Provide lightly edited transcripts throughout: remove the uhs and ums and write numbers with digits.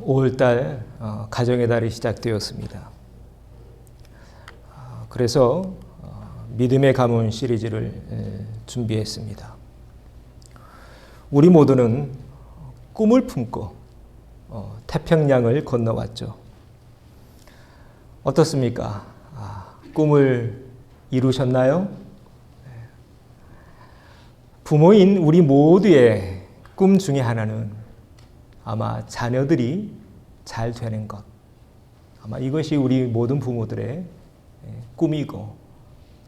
5월달 가정의 달이 시작되었습니다. 그래서 믿음의 가문 시리즈를 준비했습니다. 우리 모두는 꿈을 품고 태평양을 건너왔죠. 어떻습니까? 꿈을 이루셨나요? 부모인 우리 모두의 꿈 중에 하나는 아마 자녀들이 잘 되는 것. 아마 이것이 우리 모든 부모들의 꿈이고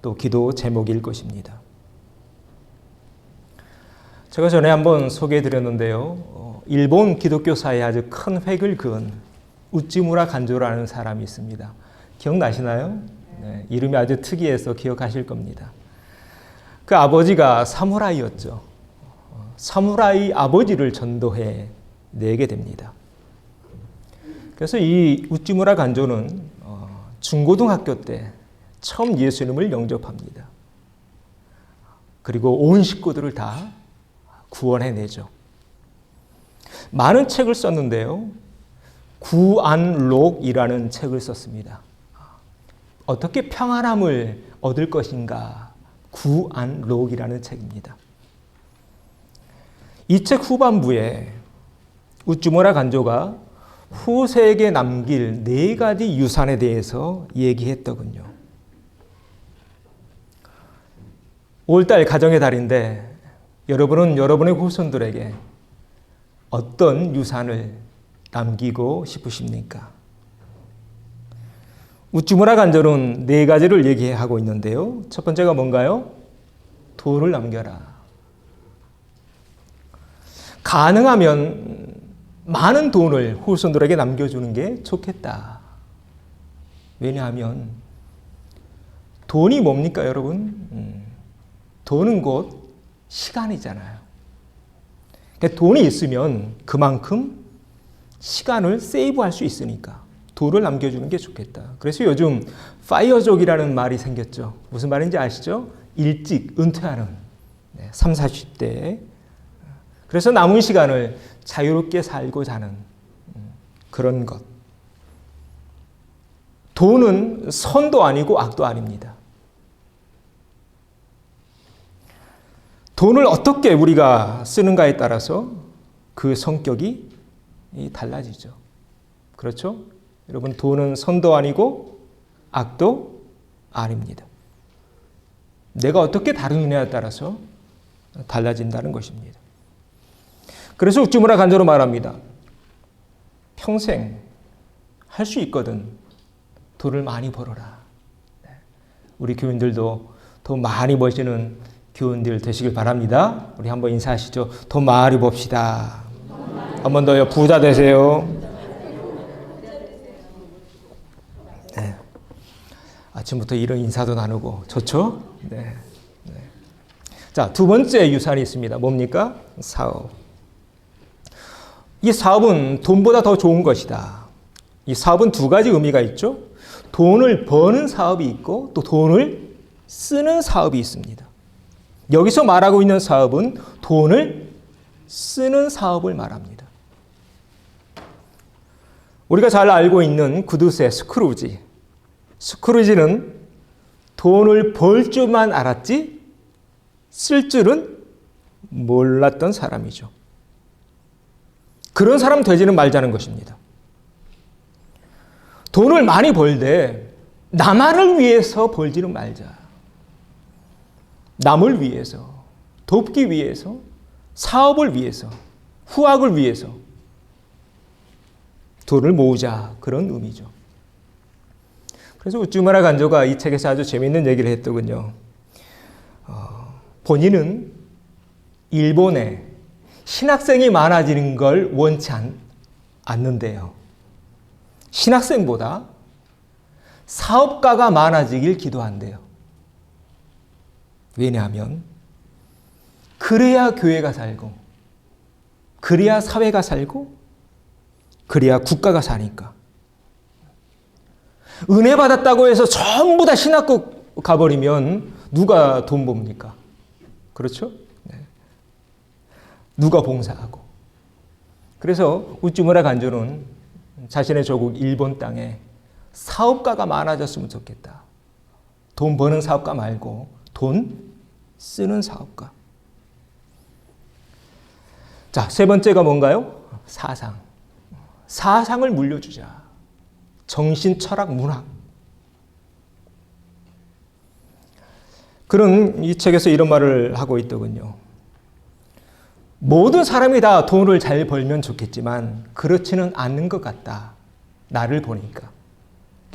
또 기도 제목일 것입니다. 제가 전에 한번 소개해 드렸는데요. 일본 기독교사에 아주 큰 획을 그은 우찌무라 간조라는 사람이 있습니다. 기억나시나요? 네, 이름이 아주 특이해서 기억하실 겁니다. 그 아버지가 사무라이였죠. 사무라이 아버지를 전도해 내게 됩니다. 그래서 이 우찌무라 간조는 중고등학교 때 처음 예수님을 영접합니다. 그리고 온 식구들을 다 구원해내죠. 많은 책을 썼는데요. 구안록이라는 책을 썼습니다. 어떻게 평안함을 얻을 것인가, 구안록이라는 책입니다. 이 책 후반부에 우찌무라 간조가 후세에게 남길 4가지 유산에 대해서 얘기했더군요. 5월달 가정의 달인데 여러분은 여러분의 후손들에게 어떤 유산을 남기고 싶으십니까? 우찌무라 간조는 4가지를 얘기하고 있는데요. 첫 번째가 뭔가요? 돈을 남겨라. 가능하면 많은 돈을 후손들에게 남겨주는 게 좋겠다. 왜냐하면 돈이 뭡니까, 여러분? 돈은 곧 시간이잖아요. 그러니까 돈이 있으면 그만큼 시간을 세이브할 수 있으니까 돈을 남겨주는 게 좋겠다. 그래서 요즘 파이어족이라는 말이 생겼죠. 무슨 말인지 아시죠? 일찍 은퇴하는 30, 40대에 그래서 남은 시간을 자유롭게 살고자 하는 그런 것. 돈은 선도 아니고 악도 아닙니다. 돈을 어떻게 우리가 쓰는가에 따라서 그 성격이 달라지죠. 그렇죠? 여러분, 돈은 선도 아니고 악도 아닙니다. 내가 어떻게 다루느냐에 따라서 달라진다는 것입니다. 그래서 우찌무라 간조로 말합니다. 평생 할 수 있거든 돈을 많이 벌어라. 우리 교인들도 돈 많이 버시는 교인들 되시길 바랍니다. 우리 한번 인사하시죠. 돈 많이 봅시다. 한 번 더요. 부자 되세요. 네. 아침부터 이런 인사도 나누고 좋죠? 네. 네. 자, 두 번째 유산이 있습니다. 뭡니까? 사업. 이 사업은 돈보다 더 좋은 것이다. 이 사업은 2가지 의미가 있죠. 돈을 버는 사업이 있고 또 돈을 쓰는 사업이 있습니다. 여기서 말하고 있는 사업은 돈을 쓰는 사업을 말합니다. 우리가 잘 알고 있는 구두쇠 스크루지. 스크루지는 돈을 벌 줄만 알았지 쓸 줄은 몰랐던 사람이죠. 그런 사람 되지는 말자는 것입니다. 돈을 많이 벌되 나만을 위해서 벌지는 말자. 남을 위해서, 돕기 위해서, 사업을 위해서, 후학을 위해서 돈을 모으자, 그런 의미죠. 그래서 우찌무라 간조가 이 책에서 아주 재미있는 얘기를 했더군요. 본인은 일본에 신학생이 많아지는 걸 원치 않는데요. 신학생보다 사업가가 많아지길 기도한대요. 왜냐하면 그래야 교회가 살고 그래야 사회가 살고 그래야 국가가 사니까. 은혜 받았다고 해서 전부 다 신학교 가버리면 누가 돈 봅니까? 그렇죠? 네. 누가 봉사하고. 그래서 우찌무라 간조는 자신의 조국 일본 땅에 사업가가 많아졌으면 좋겠다. 돈 버는 사업가 말고 돈 쓰는 사업가. 자, 세 번째가 뭔가요? 사상. 사상을 물려주자. 정신, 철학, 문학. 그런 이 책에서 이런 말을 하고 있더군요. 모든 사람이 다 돈을 잘 벌면 좋겠지만 그렇지는 않는 것 같다. 나를 보니까.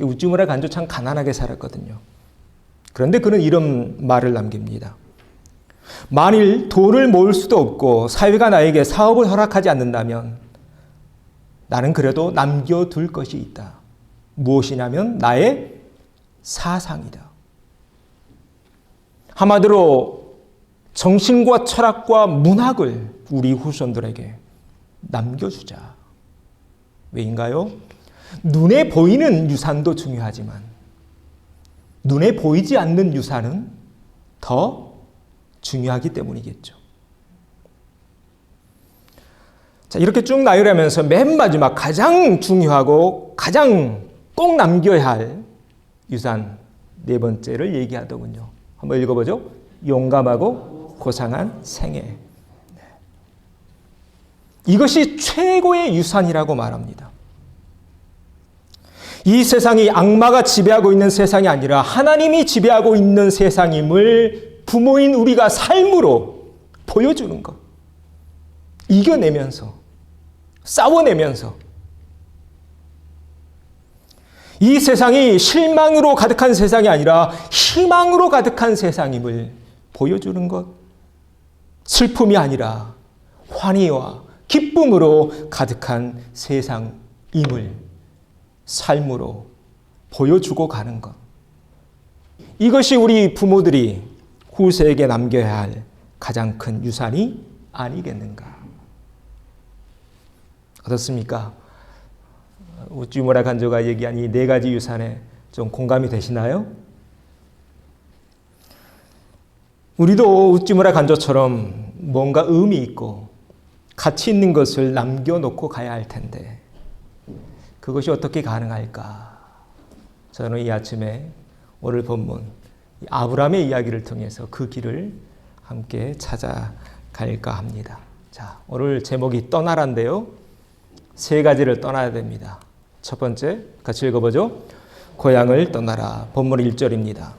우찌무라 간조 참 가난하게 살았거든요. 그런데 그는 이런 말을 남깁니다. 만일 돈을 모을 수도 없고 사회가 나에게 사업을 허락하지 않는다면 나는 그래도 남겨둘 것이 있다. 무엇이냐면 나의 사상이다. 한마디로 정신과 철학과 문학을 우리 후손들에게 남겨주자. 왜인가요? 눈에 보이는 유산도 중요하지만 눈에 보이지 않는 유산은 더 중요하기 때문이겠죠. 자, 이렇게 쭉 나열하면서 맨 마지막 가장 중요하고 가장 꼭 남겨야 할 유산 네 번째를 얘기하더군요. 한번 읽어보죠. 용감하고 고상한 생애. 이것이 최고의 유산이라고 말합니다. 이 세상이 악마가 지배하고 있는 세상이 아니라 하나님이 지배하고 있는 세상임을 부모인 우리가 삶으로 보여주는 것. 이겨내면서, 싸워내면서 이 세상이 실망으로 가득한 세상이 아니라 희망으로 가득한 세상임을 보여주는 것. 슬픔이 아니라 환희와 기쁨으로 가득한 세상임을 삶으로 보여주고 가는 것. 이것이 우리 부모들이 후세에게 남겨야 할 가장 큰 유산이 아니겠는가. 어떻습니까? 우찌무라 간조가 얘기한 이 네 가지 유산에 좀 공감이 되시나요? 우리도 우찌무라 간조처럼 뭔가 의미 있고 가치 있는 것을 남겨놓고 가야 할 텐데 그것이 어떻게 가능할까? 저는 이 아침에 오늘 본문 아브라함의 이야기를 통해서 그 길을 함께 찾아갈까 합니다. 자, 오늘 제목이 떠나라인데요. 세 가지를 떠나야 됩니다. 첫 번째, 같이 읽어보죠. 고향을 떠나라. 본문 1절입니다.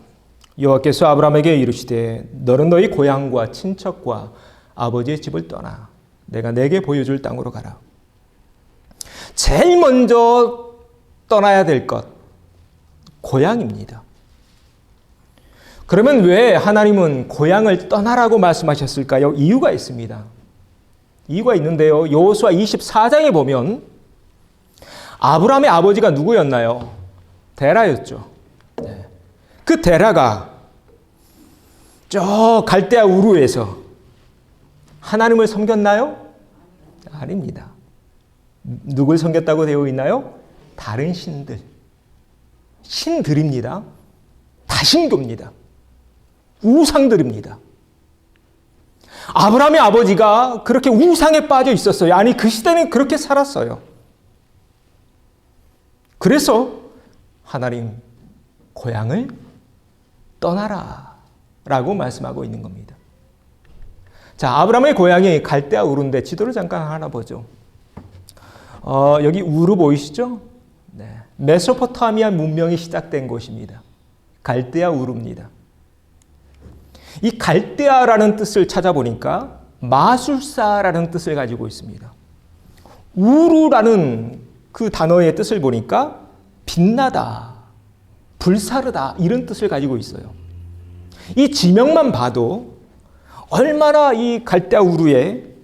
여호와께서 아브라함에게 이르시되 너는 너희 고향과 친척과 아버지의 집을 떠나 내가 내게 보여줄 땅으로 가라. 제일 먼저 떠나야 될 것, 고향입니다. 그러면 왜 하나님은 고향을 떠나라고 말씀하셨을까요? 이유가 있습니다. 이유가 있는데요. 여호수아 24장에 보면 아브라함의 아버지가 누구였나요? 데라였죠. 네. 그 데라가 저 갈대아 우르에서 하나님을 섬겼나요? 아닙니다. 누굴 섬겼다고 되어 있나요? 다른 신들. 신들입니다. 다신교입니다. 우상들입니다. 아브라함의 아버지가 그렇게 우상에 빠져 있었어요. 아니, 그 시대는 그렇게 살았어요. 그래서 하나님 고향을 떠나라 라고 말씀하고 있는 겁니다. 자, 아브라함의 고향이 갈대아 우르인데 지도를 잠깐 하나 보죠. 여기 우르 보이시죠? 네. 메소포타미아 문명이 시작된 곳입니다. 갈대아 우르입니다. 이 갈대아라는 뜻을 찾아보니까 마술사라는 뜻을 가지고 있습니다. 우르라는 그 단어의 뜻을 보니까 빛나다, 불사르다 이런 뜻을 가지고 있어요. 이 지명만 봐도 얼마나 이 갈대아 우르에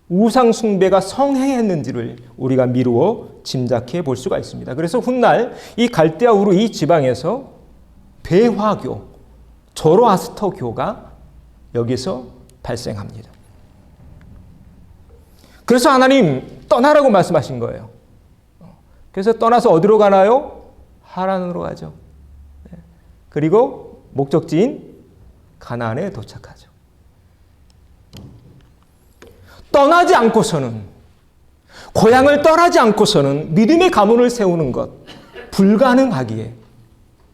우상 숭배가 성행했는지를 우리가 미루어 짐작해 볼 수가 있습니다. 그래서 훗날 이 갈대아 우르 이 지방에서 배화교, 조로아스터교가 여기서 발생합니다. 그래서 하나님 떠나라고 말씀하신 거예요. 그래서 떠나서 어디로 가나요? 하란으로 가죠. 그리고 목적지인 가나안에 도착하죠. 떠나지 않고서는 고향을 떠나지 않고서는 믿음의 가문을 세우는 것 불가능하기에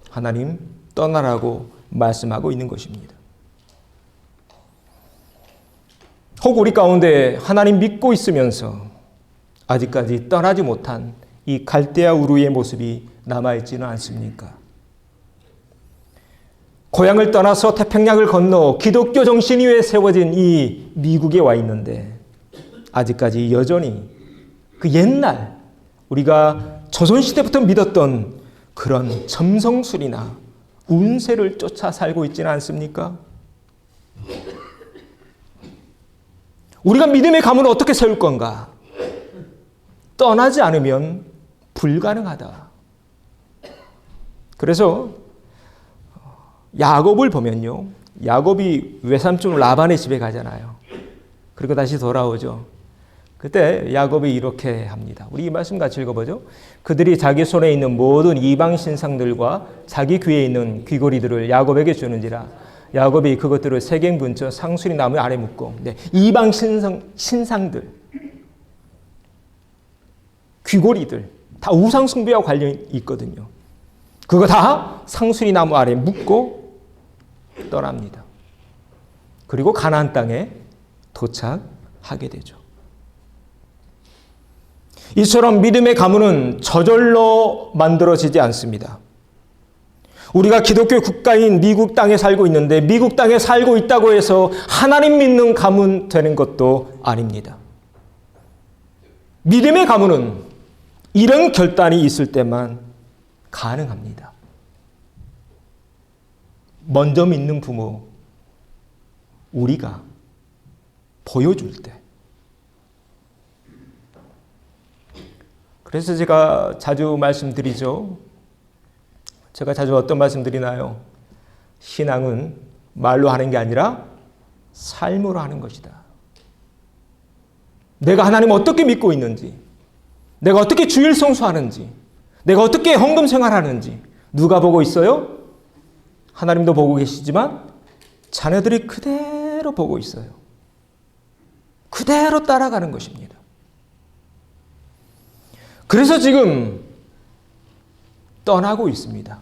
하나님 떠나라고 말씀하고 있는 것입니다. 혹 우리 가운데 하나님 믿고 있으면서 아직까지 떠나지 못한 이 갈대아 우루의 모습이 남아있지는 않습니까? 고향을 떠나서 태평양을 건너 기독교 정신 위에 세워진 이 미국에 와 있는데 아직까지 여전히 그 옛날 우리가 조선시대부터 믿었던 그런 점성술이나 운세를 쫓아 살고 있지는 않습니까? 우리가 믿음의 가문을 어떻게 세울 건가? 떠나지 않으면 불가능하다. 그래서 야곱을 보면요. 야곱이 외삼촌 라반의 집에 가잖아요. 그리고 다시 돌아오죠. 그때 야곱이 이렇게 합니다. 우리 이 말씀 같이 읽어보죠. 그들이 자기 손에 있는 모든 이방 신상들과 자기 귀에 있는 귀고리들을 야곱에게 주는지라. 야곱이 그것들을 세겜 근처 상수리 나무 아래 묻고 이방 신상들 귀고리들 다 우상 숭배와 관련이 있거든요. 그거 다 상수리 나무 아래 묻고 떠납니다. 그리고 가나안 땅에 도착하게 되죠. 이처럼 믿음의 가문은 저절로 만들어지지 않습니다. 우리가 기독교 국가인 미국 땅에 살고 있는데 미국 땅에 살고 있다고 해서 하나님 믿는 가문 되는 것도 아닙니다. 믿음의 가문은 이런 결단이 있을 때만 가능합니다. 먼저 믿는 부모, 우리가 보여줄 때. 그래서 제가 자주 말씀드리죠. 제가 자주 어떤 말씀 드리나요? 신앙은 말로 하는 게 아니라 삶으로 하는 것이다. 내가 하나님 어떻게 믿고 있는지, 내가 어떻게 주일 성수하는지, 내가 어떻게 헌금 생활하는지 누가 보고 있어요? 하나님도 보고 계시지만 자녀들이 그대로 보고 있어요. 그대로 따라가는 것입니다. 그래서 지금 떠나고 있습니다.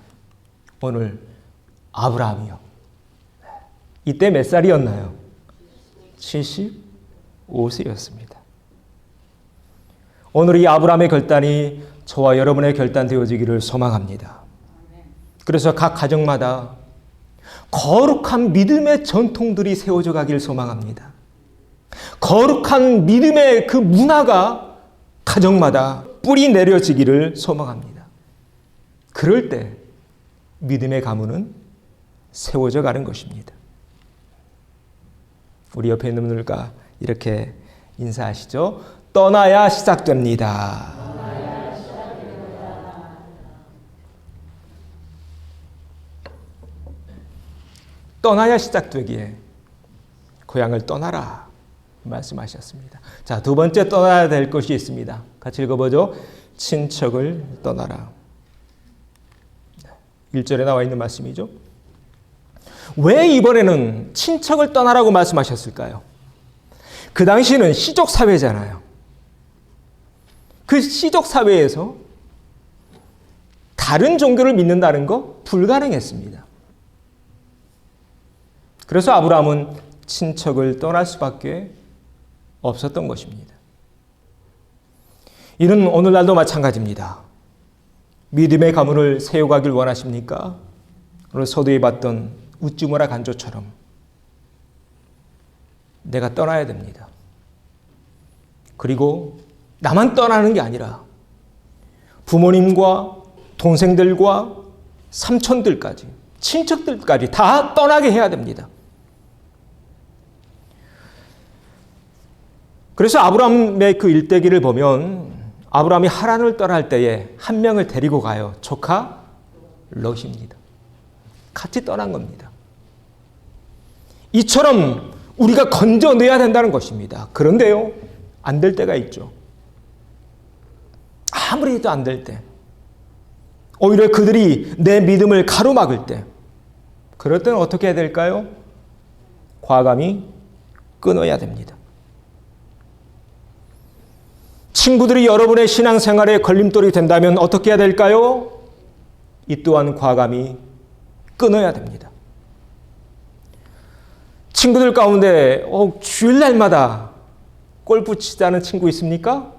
오늘 아브라함이요. 이때 몇 살이었나요? 75세였습니다. 오늘 이 아브라함의 결단이 저와 여러분의 결단 되어지기를 소망합니다. 그래서 각 가정마다 거룩한 믿음의 전통들이 세워져 가기를 소망합니다. 거룩한 믿음의 그 문화가 가정마다 뿌리 내려지기를 소망합니다. 그럴 때 믿음의 가문은 세워져 가는 것입니다. 우리 옆에 있는 분들과 이렇게 인사하시죠. 떠나야 시작됩니다. 떠나야 시작되기에 고향을 떠나라 말씀하셨습니다. 자, 두 번째 떠나야 될 것이 있습니다. 같이 읽어보죠. 친척을 떠나라. 1절에 나와 있는 말씀이죠. 왜 이번에는 친척을 떠나라고 말씀하셨을까요? 그 당시는 시족 사회잖아요. 그 시족 사회에서 다른 종교를 믿는다는 거 불가능했습니다. 그래서 아브라함은 친척을 떠날 수밖에 없었던 것입니다. 이는 오늘날도 마찬가지입니다. 믿음의 가문을 세워가길 원하십니까? 오늘 서두에 봤던 우쭈무라 간조처럼 내가 떠나야 됩니다. 그리고 나만 떠나는 게 아니라 부모님과 동생들과 삼촌들까지 친척들까지 다 떠나게 해야 됩니다. 그래서 아브라함의 그 일대기를 보면 아브라함이 하란을 떠날 때에 한 명을 데리고 가요. 조카 롯입니다. 같이 떠난 겁니다. 이처럼 우리가 건져내야 된다는 것입니다. 그런데요, 안 될 때가 있죠. 아무리 해도 안 될 때, 오히려 그들이 내 믿음을 가로막을 때, 그럴 때는 어떻게 해야 될까요? 과감히 끊어야 됩니다. 친구들이 여러분의 신앙생활에 걸림돌이 된다면 어떻게 해야 될까요? 이 또한 과감히 끊어야 됩니다. 친구들 가운데 주일날마다 골프 치자는 친구 있습니까?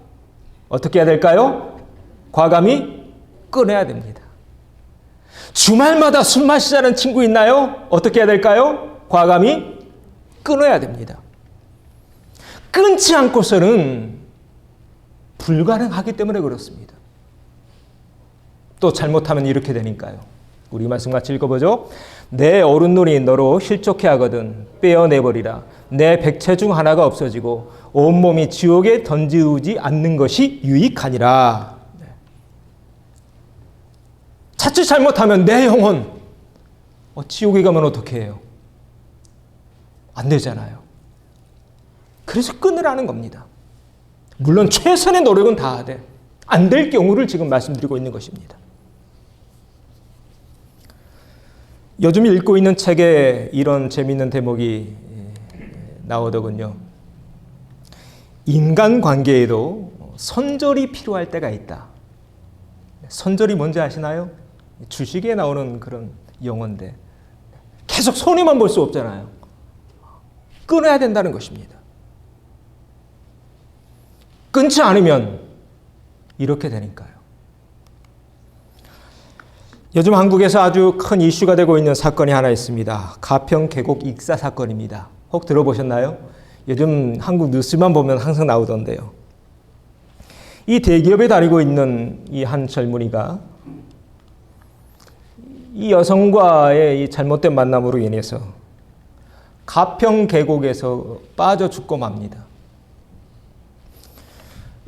어떻게 해야 될까요? 과감히 끊어야 됩니다. 주말마다 술 마시자는 친구 있나요? 어떻게 해야 될까요? 과감히 끊어야 됩니다. 끊지 않고서는 불가능하기 때문에 그렇습니다. 또 잘못하면 이렇게 되니까요. 우리 말씀 같이 읽어보죠. 내 오른눈이 너로 실족해 하거든 빼어내버리라. 내 백체 중 하나가 없어지고 온몸이 지옥에 던지우지 않는 것이 유익하니라. 자칫 잘못하면 내 영혼 지옥에 가면 어떻게 해요? 안 되잖아요. 그래서 끊으라는 겁니다. 물론 최선의 노력은 다하되 안 될 경우를 지금 말씀드리고 있는 것입니다. 요즘 읽고 있는 책에 이런 재미있는 대목이 나오더군요. 인간관계에도 선절이 필요할 때가 있다. 선절이 뭔지 아시나요? 주식에 나오는 그런 용어인데 계속 손해만 볼 수 없잖아요. 끊어야 된다는 것입니다. 끊지 않으면 이렇게 되니까요. 요즘 한국에서 아주 큰 이슈가 되고 있는 사건이 하나 있습니다. 가평 계곡 익사 사건입니다. 혹 들어보셨나요? 요즘 한국 뉴스만 보면 항상 나오던데요. 이 대기업에 다니고 있는 이 한 젊은이가 이 여성과의 이 잘못된 만남으로 인해서 가평 계곡에서 빠져 죽고 맙니다.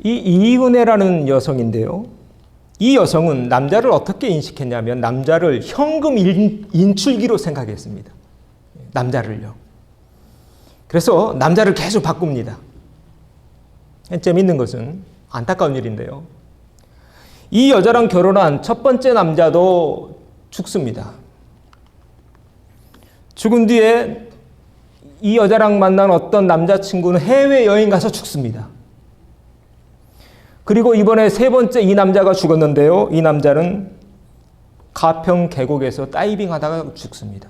이 이은혜라는 여성인데요. 이 여성은 남자를 어떻게 인식했냐면 남자를 현금 인출기로 생각했습니다. 남자를요. 그래서 남자를 계속 바꿉니다. 재미있는 것은 안타까운 일인데요. 이 여자랑 결혼한 첫 번째 남자도 죽습니다. 죽은 뒤에 이 여자랑 만난 어떤 남자친구는 해외여행 가서 죽습니다. 그리고 이번에 세 번째 이 남자가 죽었는데요. 이 남자는 가평 계곡에서 다이빙 하다가 죽습니다.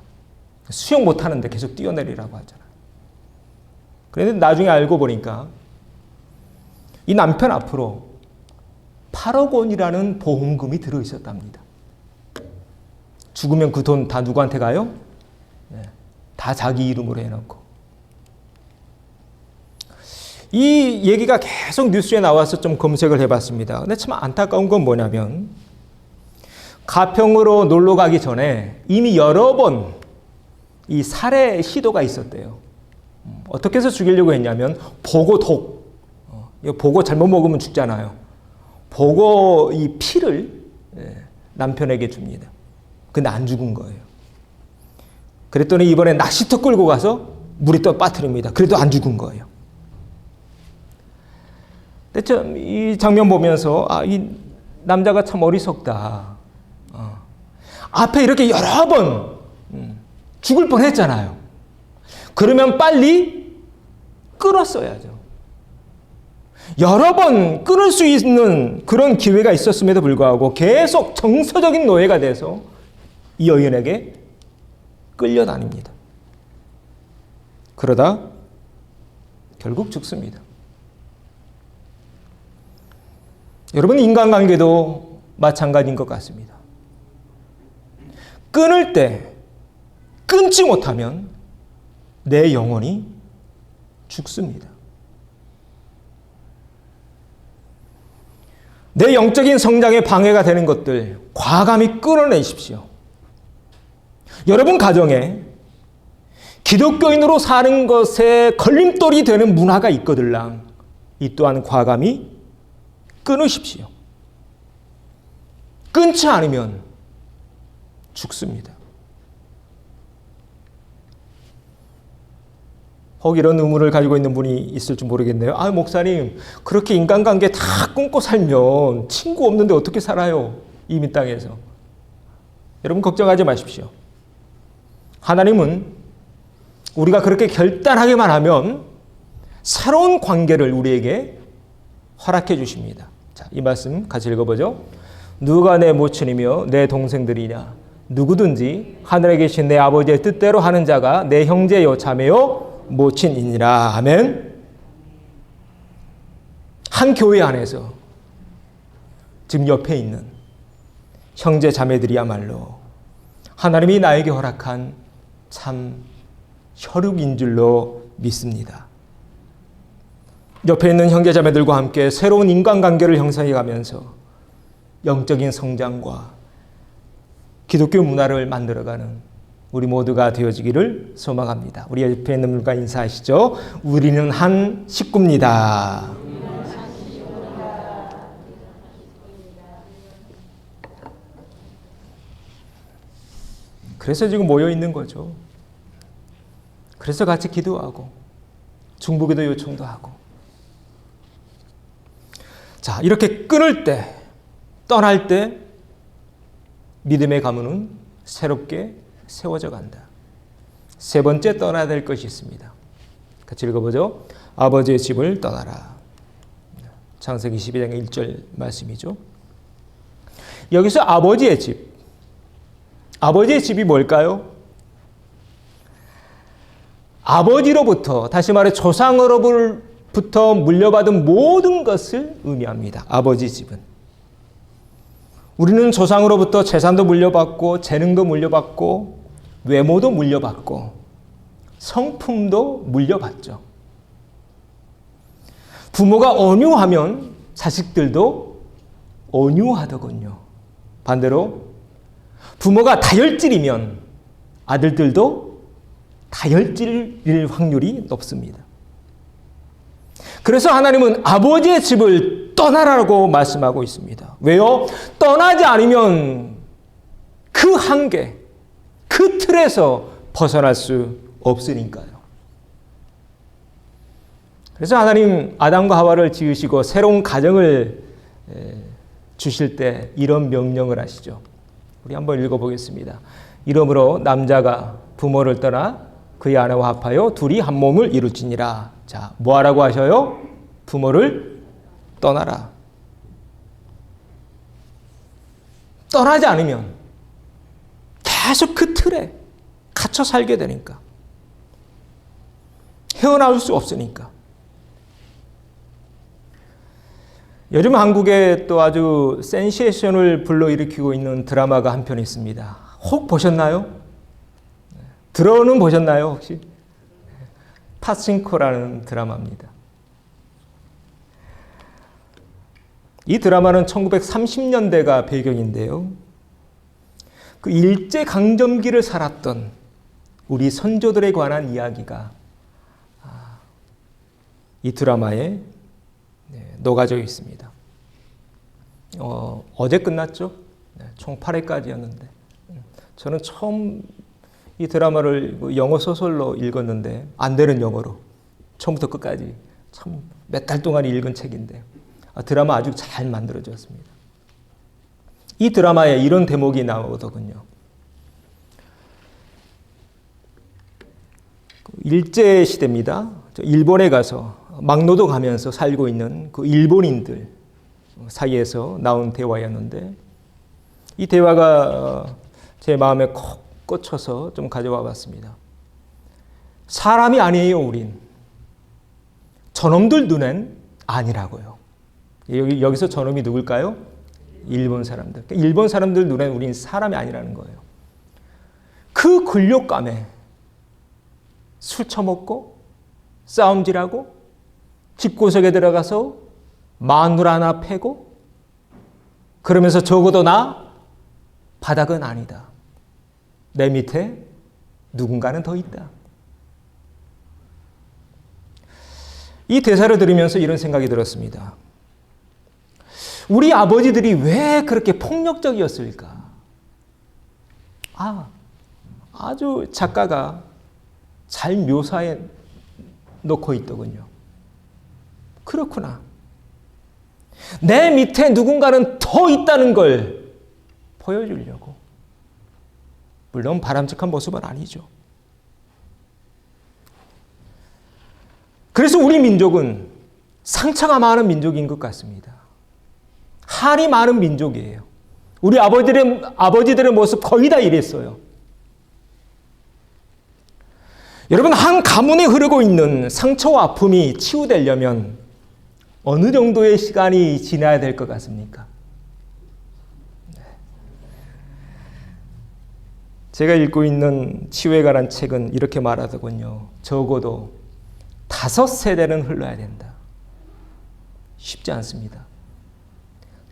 수영 못하는데 계속 뛰어내리라고 하잖아요. 그런데 나중에 알고 보니까 이 남편 앞으로 8억 원이라는 보험금이 들어있었답니다. 죽으면 그 돈 다 누구한테 가요? 다 자기 이름으로 해놓고. 이 얘기가 계속 뉴스에 나와서 좀 검색을 해봤습니다. 근데 참 안타까운 건 뭐냐면 가평으로 놀러 가기 전에 이미 여러 번 이 살해 시도가 있었대요. 어떻게 해서 죽이려고 했냐면 보고독. 보고 잘못 먹으면 죽잖아요. 보고 이 피를 남편에게 줍니다. 근데 안 죽은 거예요. 그랬더니 이번에 낚시터 끌고 가서 물에 또 빠뜨립니다. 그래도 안 죽은 거예요. 근데 참 이 장면 보면서 이 남자가 참 어리석다. 앞에 이렇게 여러 번 죽을 뻔했잖아요. 그러면 빨리 끊었어야죠. 여러 번 끊을 수 있는 그런 기회가 있었음에도 불구하고 계속 정서적인 노예가 돼서 이 여인에게 끌려다닙니다. 그러다 결국 죽습니다. 여러분, 인간관계도 마찬가지인 것 같습니다. 끊을 때 끊지 못하면 내 영혼이 죽습니다. 내 영적인 성장에 방해가 되는 것들 과감히 끊어내십시오. 여러분 가정에 기독교인으로 사는 것에 걸림돌이 되는 문화가 있거들랑 이 또한 과감히 끊으십시오. 끊지 않으면 죽습니다. 혹 이런 의문을 가지고 있는 분이 있을지 모르겠네요. 목사님, 그렇게 인간관계 다 끊고 살면 친구 없는데 어떻게 살아요? 이민 땅에서. 여러분 걱정하지 마십시오. 하나님은 우리가 그렇게 결단하기만 하면 새로운 관계를 우리에게 허락해 주십니다. 자, 이 말씀 같이 읽어보죠. 누가 내 모친이며 내 동생들이냐? 누구든지 하늘에 계신 내 아버지의 뜻대로 하는 자가 내 형제요 자매요 모친이니라. 아멘. 한 교회 안에서 지금 옆에 있는 형제 자매들이야말로 하나님이 나에게 허락한 참 혈육인 줄로 믿습니다. 옆에 있는 형제 자매들과 함께 새로운 인간관계를 형성해 가면서 영적인 성장과 기독교 문화를 만들어가는 우리 모두가 되어지기를 소망합니다. 우리 옆에 있는 분과 인사하시죠. 우리는 한 식구입니다. 그래서 지금 모여 있는 거죠. 그래서 같이 기도하고 중보기도 요청도 하고. 자, 이렇게 끊을 때, 떠날 때 믿음의 가문은 새롭게 세워져 간다. 세 번째 떠나야 될 것이 있습니다. 같이 읽어보죠. 아버지의 집을 떠나라. 창세기 12장 1절 말씀이죠. 여기서 아버지의 집. 아버지의 집이 뭘까요? 아버지로부터, 다시 말해 조상으로부터 물려받은 모든 것을 의미합니다. 아버지 집은. 우리는 조상으로부터 재산도 물려받고 재능도 물려받고 외모도 물려받고 성품도 물려받죠. 부모가 온유하면 자식들도 온유하더군요. 반대로 부모가 다혈질이면 아들들도 다혈질일 확률이 높습니다. 그래서 하나님은 아버지의 집을 떠나라고 말씀하고 있습니다. 왜요? 떠나지 않으면 그 한계, 그 틀에서 벗어날 수 없으니까요. 그래서 하나님 아담과 하와를 지으시고 새로운 가정을 주실 때 이런 명령을 하시죠. 우리 한번 읽어보겠습니다. 이러므로 남자가 부모를 떠나 그의 아내와 합하여 둘이 한 몸을 이룰지니라. 자, 뭐 하라고 하셔요? 부모를 떠나라. 떠나지 않으면 계속 그 틀에 갇혀 살게 되니까. 헤어나올 수 없으니까. 요즘 한국에 또 아주 센세이션을 불러일으키고 있는 드라마가 한 편 있습니다. 혹 보셨나요? 들어는 보셨나요, 혹시? 파친코라는 드라마입니다. 이 드라마는 1930년대가 배경인데요. 그 일제강점기를 살았던 우리 선조들에 관한 이야기가 이 드라마에 녹아져 있습니다. 어제 끝났죠? 총 8회까지였는데 저는 처음 이 드라마를 영어 소설로 읽었는데 안 되는 영어로 처음부터 끝까지 참 몇 달 동안 읽은 책인데 드라마 아주 잘 만들어졌습니다. 이 드라마에 이런 대목이 나오더군요. 일제시대입니다. 일본에 가서 막노동 하면서 살고 있는 그 일본인들 사이에서 나온 대화였는데 이 대화가 제 마음에 콕 꽂혀서 좀 가져와 봤습니다. 사람이 아니에요, 우린. 저놈들 눈엔 아니라고요. 여기서 저놈이 누굴까요? 일본 사람들. 일본 사람들 눈엔 우린 사람이 아니라는 거예요. 그 굴욕감에 술 처먹고 싸움질하고 집구석에 들어가서 마누라 하나 패고 그러면서 적어도 나 바닥은 아니다. 내 밑에 누군가는 더 있다. 이 대사를 들으면서 이런 생각이 들었습니다. 우리 아버지들이 왜 그렇게 폭력적이었을까? 아주 작가가 잘 묘사해 놓고 있더군요. 그렇구나. 내 밑에 누군가는 더 있다는 걸 보여주려고. 물론 바람직한 모습은 아니죠. 그래서 우리 민족은 상처가 많은 민족인 것 같습니다. 한이 많은 민족이에요. 우리 아버지들의 모습 거의 다 이랬어요. 여러분, 한 가문에 흐르고 있는 상처와 아픔이 치유되려면 어느 정도의 시간이 지나야 될 것 같습니까? 제가 읽고 있는 치유에 관한 책은 이렇게 말하더군요. 적어도 5세대는 흘러야 된다. 쉽지 않습니다.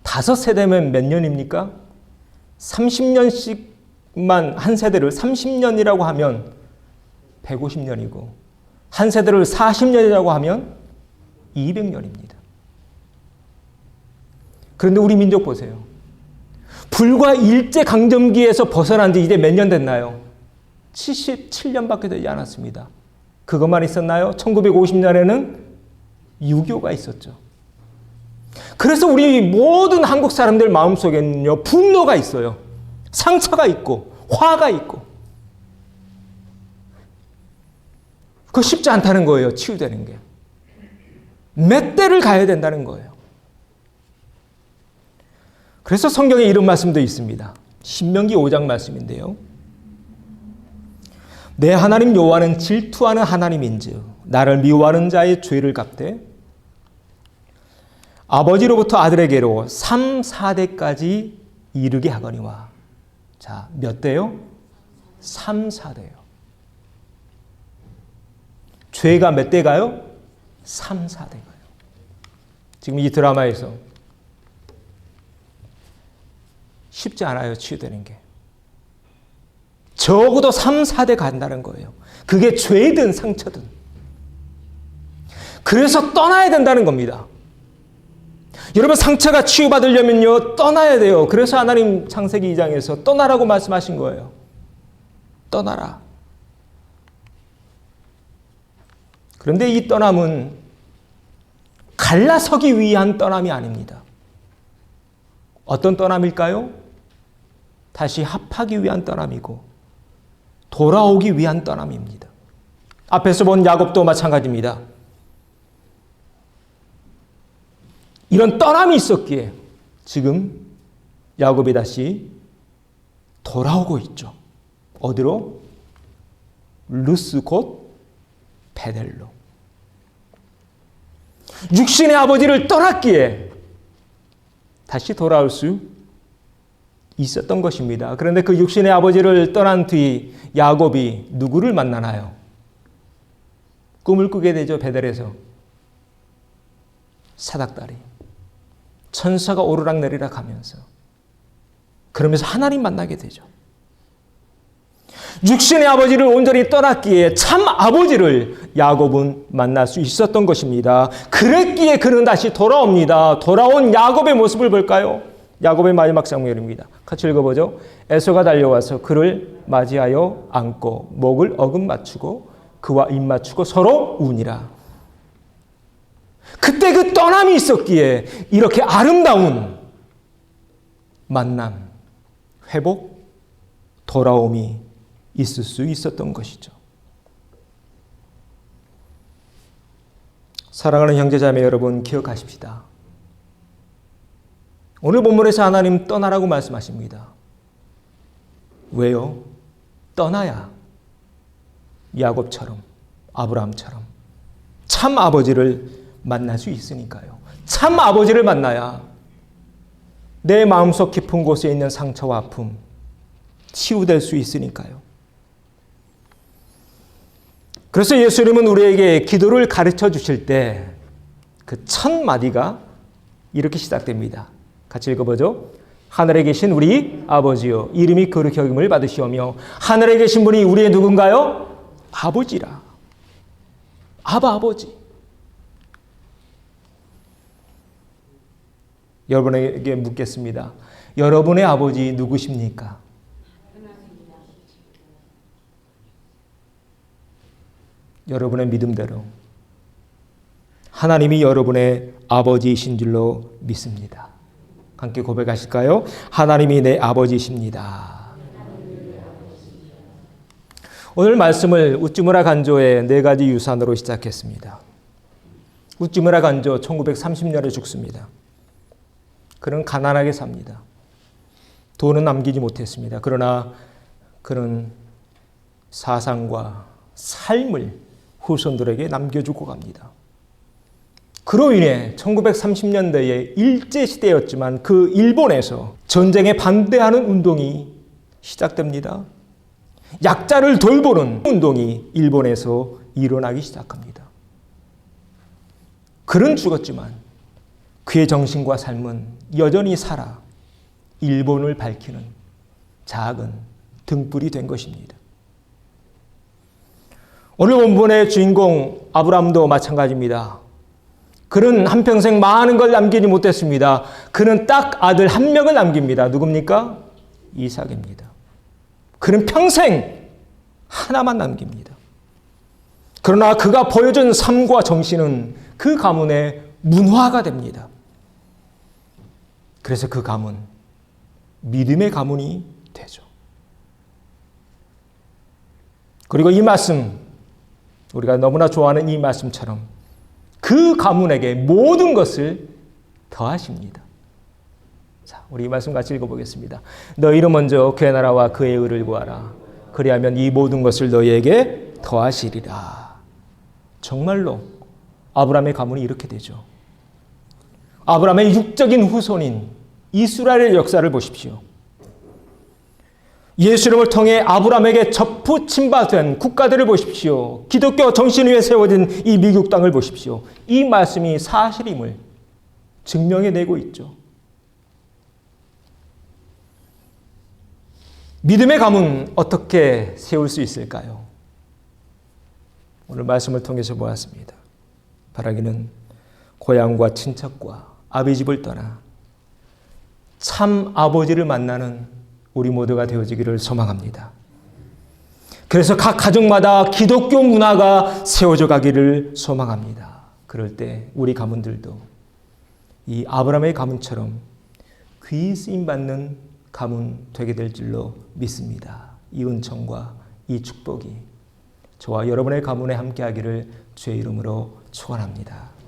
5세대면 몇 년입니까? 30년씩만 한 세대를 30년이라고 하면 150년이고 한 세대를 40년이라고 하면 200년입니다. 그런데 우리 민족 보세요. 불과 일제강점기에서 벗어난 지 이제 몇 년 됐나요? 77년밖에 되지 않았습니다. 그것만 있었나요? 1950년에는 6.25가 있었죠. 그래서 우리 모든 한국 사람들 마음속에는요, 분노가 있어요. 상처가 있고 화가 있고. 그거 쉽지 않다는 거예요. 치유되는 게. 몇 대를 가야 된다는 거예요. 그래서 성경에 이런 말씀도 있습니다. 신명기 5장 말씀인데요. 내 하나님 여호와는 질투하는 하나님인즉 나를 미워하는 자의 죄를 갚되 아버지로부터 아들에게로 3, 4대까지 이르게 하거니와. 자, 몇 대요? 3, 4대요. 죄가 몇 대가요? 3, 4대가요. 지금 이 드라마에서 쉽지 않아요. 치유되는 게. 적어도 3, 4대 간다는 거예요. 그게 죄든 상처든. 그래서 떠나야 된다는 겁니다. 여러분, 상처가 치유받으려면요, 떠나야 돼요. 그래서 하나님 창세기 2장에서 떠나라고 말씀하신 거예요. 떠나라. 그런데 이 떠남은 갈라서기 위한 떠남이 아닙니다. 어떤 떠남일까요? 다시 합하기 위한 떠남이고 돌아오기 위한 떠남입니다. 앞에서 본 야곱도 마찬가지입니다. 이런 떠남이 있었기에 지금 야곱이 다시 돌아오고 있죠. 어디로? 루스 곧 베델로. 육신의 아버지를 떠났기에 다시 돌아올 수 있었던 것입니다. 그런데 그 육신의 아버지를 떠난 뒤 야곱이 누구를 만나나요? 꿈을 꾸게 되죠. 베델에서. 사닥다리. 천사가 오르락내리락 하면서. 그러면서 하나님 만나게 되죠. 육신의 아버지를 온전히 떠났기에 참 아버지를 야곱은 만날 수 있었던 것입니다. 그랬기에 그는 다시 돌아옵니다. 돌아온 야곱의 모습을 볼까요? 야곱의 마지막 장면입니다. 같이 읽어보죠. 에서가 달려와서 그를 맞이하여 안고 목을 어금 맞추고 그와 입 맞추고 서로 우니라. 그때 그 떠남이 있었기에 이렇게 아름다운 만남, 회복, 돌아옴이 있을 수 있었던 것이죠. 사랑하는 형제자매 여러분, 기억하십시다. 오늘 본문에서 하나님 떠나라고 말씀하십니다. 왜요? 떠나야 야곱처럼, 아브라함처럼 참 아버지를 만날 수 있으니까요. 참 아버지를 만나야 내 마음속 깊은 곳에 있는 상처와 아픔 치유될 수 있으니까요. 그래서 예수님은 우리에게 기도를 가르쳐 주실 때 그 첫 마디가 이렇게 시작됩니다. 같이 읽어보죠. 하늘에 계신 우리 아버지여, 이름이 거룩히 여김을 받으시오며 하늘에 계신 분이 우리의 누군가요? 아버지라. 아버지. 여러분에게 묻겠습니다. 여러분의 아버지 누구십니까? 여러분의 믿음대로 하나님이 여러분의 아버지이신 줄로 믿습니다. 함께 고백하실까요? 하나님이 내 아버지이십니다. 오늘 말씀을 우찌무라 간조의 4가지 유산으로 시작했습니다. 우찌무라 간조 1930년에 죽습니다. 그는 가난하게 삽니다. 돈은 남기지 못했습니다. 그러나 그는 사상과 삶을 후손들에게 남겨주고 갑니다. 그로 인해 1930년대에 일제시대였지만 그 일본에서 전쟁에 반대하는 운동이 시작됩니다. 약자를 돌보는 운동이 일본에서 일어나기 시작합니다. 그는 죽었지만 그의 정신과 삶은 여전히 살아 일본을 밝히는 작은 등불이 된 것입니다. 오늘 본문의 주인공 아브라함도 마찬가지입니다. 그는 한평생 많은 걸 남기지 못했습니다. 그는 딱 아들 한 명을 남깁니다. 누굽니까? 이삭입니다. 그는 평생 하나만 남깁니다. 그러나 그가 보여준 삶과 정신은 그 가문의 문화가 됩니다. 그래서 그 가문, 믿음의 가문이 되죠. 그리고 이 말씀, 우리가 너무나 좋아하는 이 말씀처럼 그 가문에게 모든 것을 더하십니다. 자, 우리 이 말씀 같이 읽어보겠습니다. 너희는 먼저 그의 나라와 그의 의를 구하라. 그리하면 이 모든 것을 너희에게 더하시리라. 정말로 아브라함의 가문이 이렇게 되죠. 아브라함의 육적인 후손인 이스라엘의 역사를 보십시오. 예수님을 통해 아브라함에게 접붙임받은 국가들을 보십시오. 기독교 정신 위에 세워진 이 미국 땅을 보십시오. 이 말씀이 사실임을 증명해내고 있죠. 믿음의 가문 어떻게 세울 수 있을까요? 오늘 말씀을 통해서 보았습니다. 바라기는 고향과 친척과 아비집을 떠나 참 아버지를 만나는 우리 모두가 되어지기를 소망합니다. 그래서 각 가정마다 기독교 문화가 세워져 가기를 소망합니다. 그럴 때 우리 가문들도 이 아브라함의 가문처럼 귀히 쓰임받는 가문 되게 될 줄로 믿습니다. 이 은총과 이 축복이 저와 여러분의 가문에 함께하기를 주의 이름으로 축원합니다.